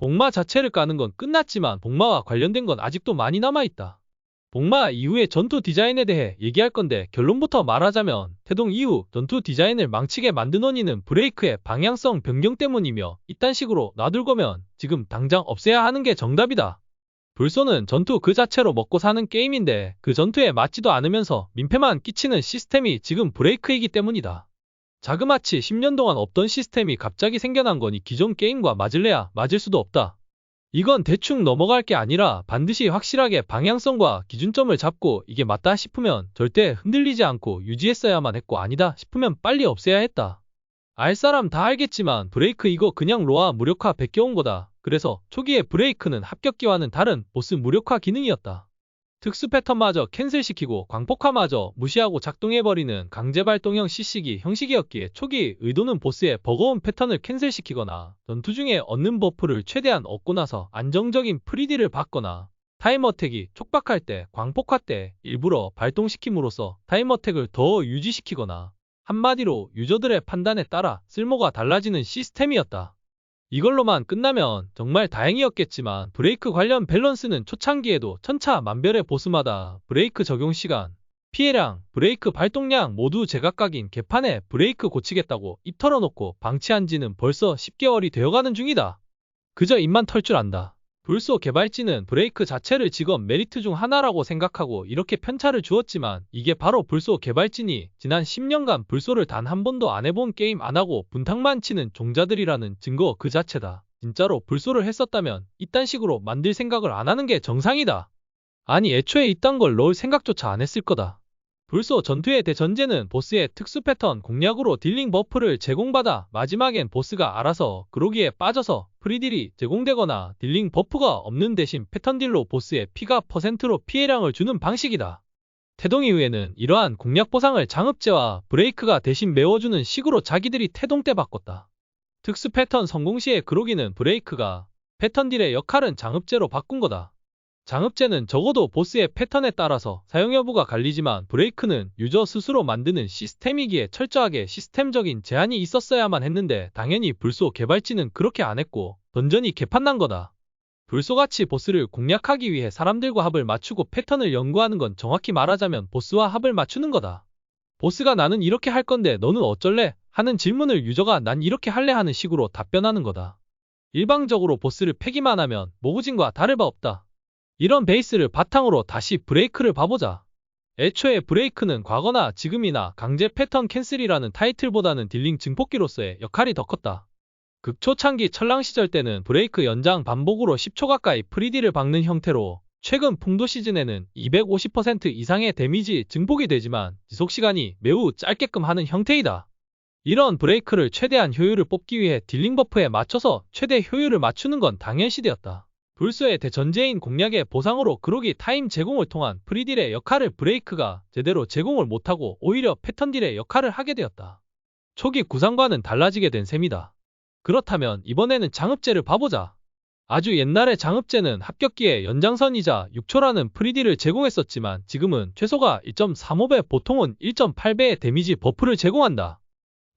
복마 자체를 까는 건 끝났지만 복마와 관련된 건 아직도 많이 남아있다. 복마 이후의 전투 디자인에 대해 얘기할 건데 결론부터 말하자면 태동 이후 전투 디자인을 망치게 만든 원인은 브레이크의 방향성 변경 때문이며 이딴 식으로 놔둘 거면 지금 당장 없애야 하는 게 정답이다. 불소는 전투 그 자체로 먹고 사는 게임인데 그 전투에 맞지도 않으면서 민폐만 끼치는 시스템이 지금 브레이크이기 때문이다. 자그마치 10년 동안 없던 시스템이 갑자기 생겨난 거니 기존 게임과 맞을래야 맞을 수도 없다. 이건 대충 넘어갈 게 아니라 반드시 확실하게 방향성과 기준점을 잡고 이게 맞다 싶으면 절대 흔들리지 않고 유지했어야만 했고 아니다 싶으면 빨리 없애야 했다. 알 사람 다 알겠지만 브레이크 이거 그냥 로아 무력화 베껴온 거다. 그래서 초기의 브레이크는 합격기와는 다른 보스 무력화 기능이었다. 특수 패턴마저 캔슬시키고 광폭화마저 무시하고 작동해버리는 강제 발동형 CC기 형식이었기에 초기 의도는 보스의 버거운 패턴을 캔슬시키거나 전투 중에 얻는 버프를 최대한 얻고 나서 안정적인 프리디를 받거나 타임 어택이 촉박할 때 광폭화 때 일부러 발동시킴으로써 타임 어택을 더 유지시키거나 한마디로 유저들의 판단에 따라 쓸모가 달라지는 시스템이었다. 이걸로만 끝나면 정말 다행이었겠지만 브레이크 관련 밸런스는 초창기에도 천차만별의 보스마다 브레이크 적용 시간, 피해량, 브레이크 발동량 모두 제각각인 개판에 브레이크 고치겠다고 입 털어놓고 방치한 지는 벌써 10개월이 되어가는 중이다. 그저 입만 털 줄 안다. 불소 개발진은 브레이크 자체를 직업 메리트 중 하나라고 생각하고 이렇게 편차를 주었지만 이게 바로 불소 개발진이 지난 10년간 불소를 단 한 번도 안 해본 게임 안 하고 분탕만 치는 종자들이라는 증거 그 자체다. 진짜로 불소를 했었다면 이딴 식으로 만들 생각을 안 하는 게 정상이다. 아니 애초에 이딴 걸 넣을 생각조차 안 했을 거다. 불소 전투의 대전제는 보스의 특수 패턴 공략으로 딜링 버프를 제공받아 마지막엔 보스가 알아서 그러기에 빠져서 프리딜이 제공되거나 딜링 버프가 없는 대신 패턴 딜로 보스의 피가 퍼센트로 피해량을 주는 방식이다. 태동 이후에는 이러한 공략 보상을 장읍제와 브레이크가 대신 메워주는 식으로 자기들이 태동 때 바꿨다. 특수 패턴 성공 시에 그러기는 브레이크가 패턴 딜의 역할은 장읍제로 바꾼 거다. 장읍제는 적어도 보스의 패턴에 따라서 사용 여부가 갈리지만 브레이크는 유저 스스로 만드는 시스템이기에 철저하게 시스템적인 제한이 있었어야만 했는데 당연히 불소 개발진은 그렇게 안 했고 던전이 개판난 거다. 불소같이 보스를 공략하기 위해 사람들과 합을 맞추고 패턴을 연구하는 건 정확히 말하자면 보스와 합을 맞추는 거다. 보스가 나는 이렇게 할 건데 너는 어쩔래? 하는 질문을 유저가 난 이렇게 할래 하는 식으로 답변하는 거다. 일방적으로 보스를 패기만 하면 모구진과 다를 바 없다. 이런 베이스를 바탕으로 다시 브레이크를 봐보자. 애초에 브레이크는 과거나 지금이나 강제 패턴 캔슬이라는 타이틀보다는 딜링 증폭기로서의 역할이 더 컸다. 극초창기 철랑 시절 때는 브레이크 연장 반복으로 10초 가까이 프리딜을 박는 형태로 최근 풍도 시즌에는 250% 이상의 데미지 증폭이 되지만 지속시간이 매우 짧게끔 하는 형태이다. 이런 브레이크를 최대한 효율을 뽑기 위해 딜링 버프에 맞춰서 최대 효율을 맞추는 건 당연시되었다. 불소의 대전제인 공략의 보상으로 그로기 타임 제공을 통한 프리딜의 역할을 브레이크가 제대로 제공을 못하고 오히려 패턴딜의 역할을 하게 되었다. 초기 구상과는 달라지게 된 셈이다. 그렇다면 이번에는 장읍제를 봐보자. 아주 옛날에 장읍제는 합격기에 연장선이자 6초라는 프리딜을 제공했었지만 지금은 최소가 1.35배 보통은 1.8배의 데미지 버프를 제공한다.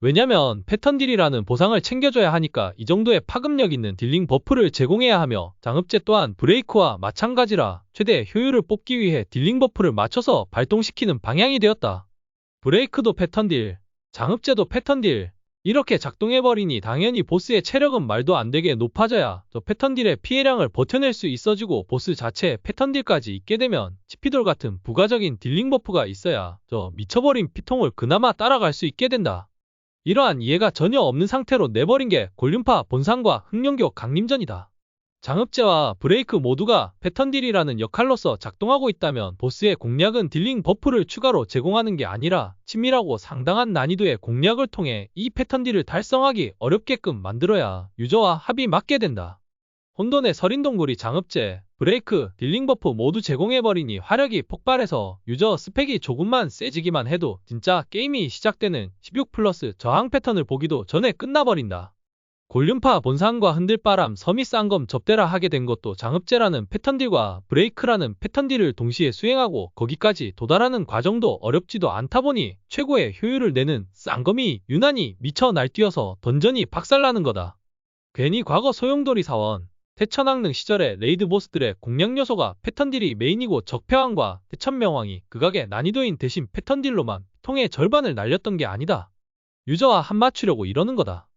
왜냐면 패턴딜이라는 보상을 챙겨줘야 하니까 이 정도의 파급력 있는 딜링 버프를 제공해야 하며 장읍제 또한 브레이크와 마찬가지라 최대 효율을 뽑기 위해 딜링 버프를 맞춰서 발동시키는 방향이 되었다. 브레이크도 패턴딜, 장읍제도 패턴딜 이렇게 작동해버리니 당연히 보스의 체력은 말도 안 되게 높아져야 저 패턴딜의 피해량을 버텨낼 수 있어지고 보스 자체에 패턴딜까지 있게 되면 치피돌 같은 부가적인 딜링 버프가 있어야 저 미쳐버린 피통을 그나마 따라갈 수 있게 된다. 이러한 이해가 전혀 없는 상태로 내버린 게 골륜파 본상과 흑룡교 강림전이다. 장읍제와 브레이크 모두가 패턴딜이라는 역할로서 작동하고 있다면 보스의 공략은 딜링 버프를 추가로 제공하는 게 아니라 치밀하고 상당한 난이도의 공략을 통해 이 패턴딜을 달성하기 어렵게끔 만들어야 유저와 합이 맞게 된다. 혼돈의 서린동굴이 장읍제, 브레이크, 딜링 버프 모두 제공해버리니 화력이 폭발해서 유저 스펙이 조금만 세지기만 해도 진짜 게임이 시작되는 16+ 저항 패턴을 보기도 전에 끝나버린다. 골륜파 본상과 흔들바람, 섬이 싼검 접대라 하게 된 것도 장읍제라는 패턴딜과 브레이크라는 패턴딜을 동시에 수행하고 거기까지 도달하는 과정도 어렵지도 않다 보니 최고의 효율을 내는 싼검이 유난히 미쳐 날뛰어서 던전이 박살나는 거다. 괜히 과거 소용돌이 사원, 태천왕릉 시절의 레이드 보스들의 공략 요소가 패턴 딜이 메인이고 적폐왕과 태천명왕이 극악의 난이도인 대신 패턴 딜로만 통의 절반을 날렸던 게 아니다. 유저와 한맞추려고 이러는 거다.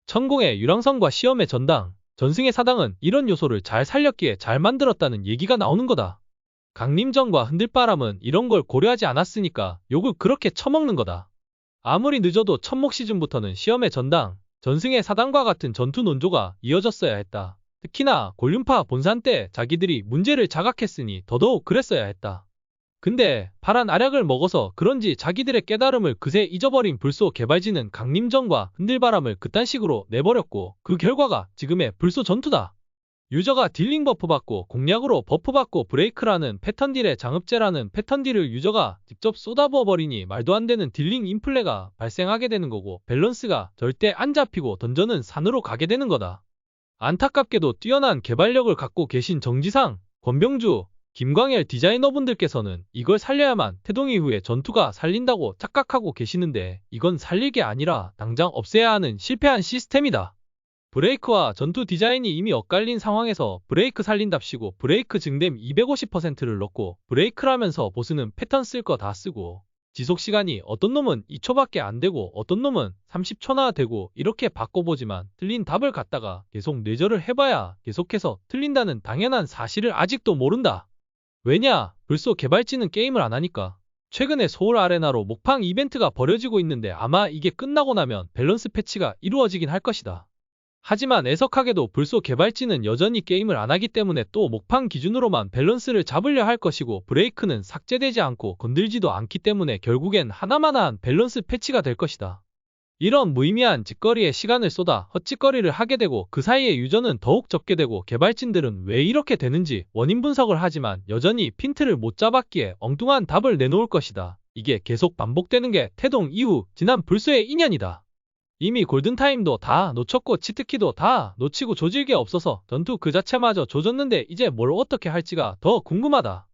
천공의 유랑선과 시험의 전당, 전승의 사당은 이런 요소를 잘 살렸기에 잘 만들었다는 얘기가 나오는 거다. 강림전과 흔들바람은 이런 걸 고려하지 않았으니까 욕을 그렇게 처먹는 거다. 아무리 늦어도 천목 시즌부터는 시험의 전당, 전승의 사당과 같은 전투 논조가 이어졌어야 했다. 특히나 골륜파 본산 때 자기들이 문제를 자각했으니 더더욱 그랬어야 했다. 근데 파란 알약을 먹어서 그런지 자기들의 깨달음을 그새 잊어버린 불소 개발진은 강림전과 흔들바람을 그딴 식으로 내버렸고 그 결과가 지금의 불소 전투다. 유저가 딜링 버프 받고 공략으로 버프 받고 브레이크라는 패턴 딜의 장읍제라는 패턴 딜을 유저가 직접 쏟아부어 버리니 말도 안 되는 딜링 인플레가 발생하게 되는 거고 밸런스가 절대 안 잡히고 던전은 산으로 가게 되는 거다. 안타깝게도 뛰어난 개발력을 갖고 계신 정지상, 권병주, 김광열 디자이너분들께서는 이걸 살려야만 태동 이후에 전투가 살린다고 착각하고 계시는데 이건 살릴 게 아니라 당장 없애야 하는 실패한 시스템이다. 브레이크와 전투 디자인이 이미 엇갈린 상황에서 브레이크 살린답시고 브레이크 증댐 250%를 넣고 브레이크라면서 보스는 패턴 쓸 거 다 쓰고 지속시간이 어떤 놈은 2초밖에 안 되고 어떤 놈은 30초나 되고 이렇게 바꿔보지만 틀린 답을 갖다가 계속 뇌절을 해봐야 계속해서 틀린다는 당연한 사실을 아직도 모른다. 왜냐? 불소 개발진은 게임을 안 하니까. 최근에 서울 아레나로 목팡 이벤트가 벌어지고 있는데 아마 이게 끝나고 나면 밸런스 패치가 이루어지긴 할 것이다. 하지만 애석하게도 불소 개발진은 여전히 게임을 안 하기 때문에 또 목팡 기준으로만 밸런스를 잡으려 할 것이고 브레이크는 삭제되지 않고 건들지도 않기 때문에 결국엔 하나만한 밸런스 패치가 될 것이다. 이런 무의미한 짓거리에 시간을 쏟아 헛짓거리를 하게 되고 그 사이에 유저는 더욱 적게 되고 개발진들은 왜 이렇게 되는지 원인 분석을 하지만 여전히 핀트를 못 잡았기에 엉뚱한 답을 내놓을 것이다. 이게 계속 반복되는 게 태동 이후 지난 불소의 인연이다. 이미 골든타임도 다 놓쳤고 치트키도 다 놓치고 조질 게 없어서 전투 그 자체마저 조졌는데 이제 뭘 어떻게 할지가 더 궁금하다.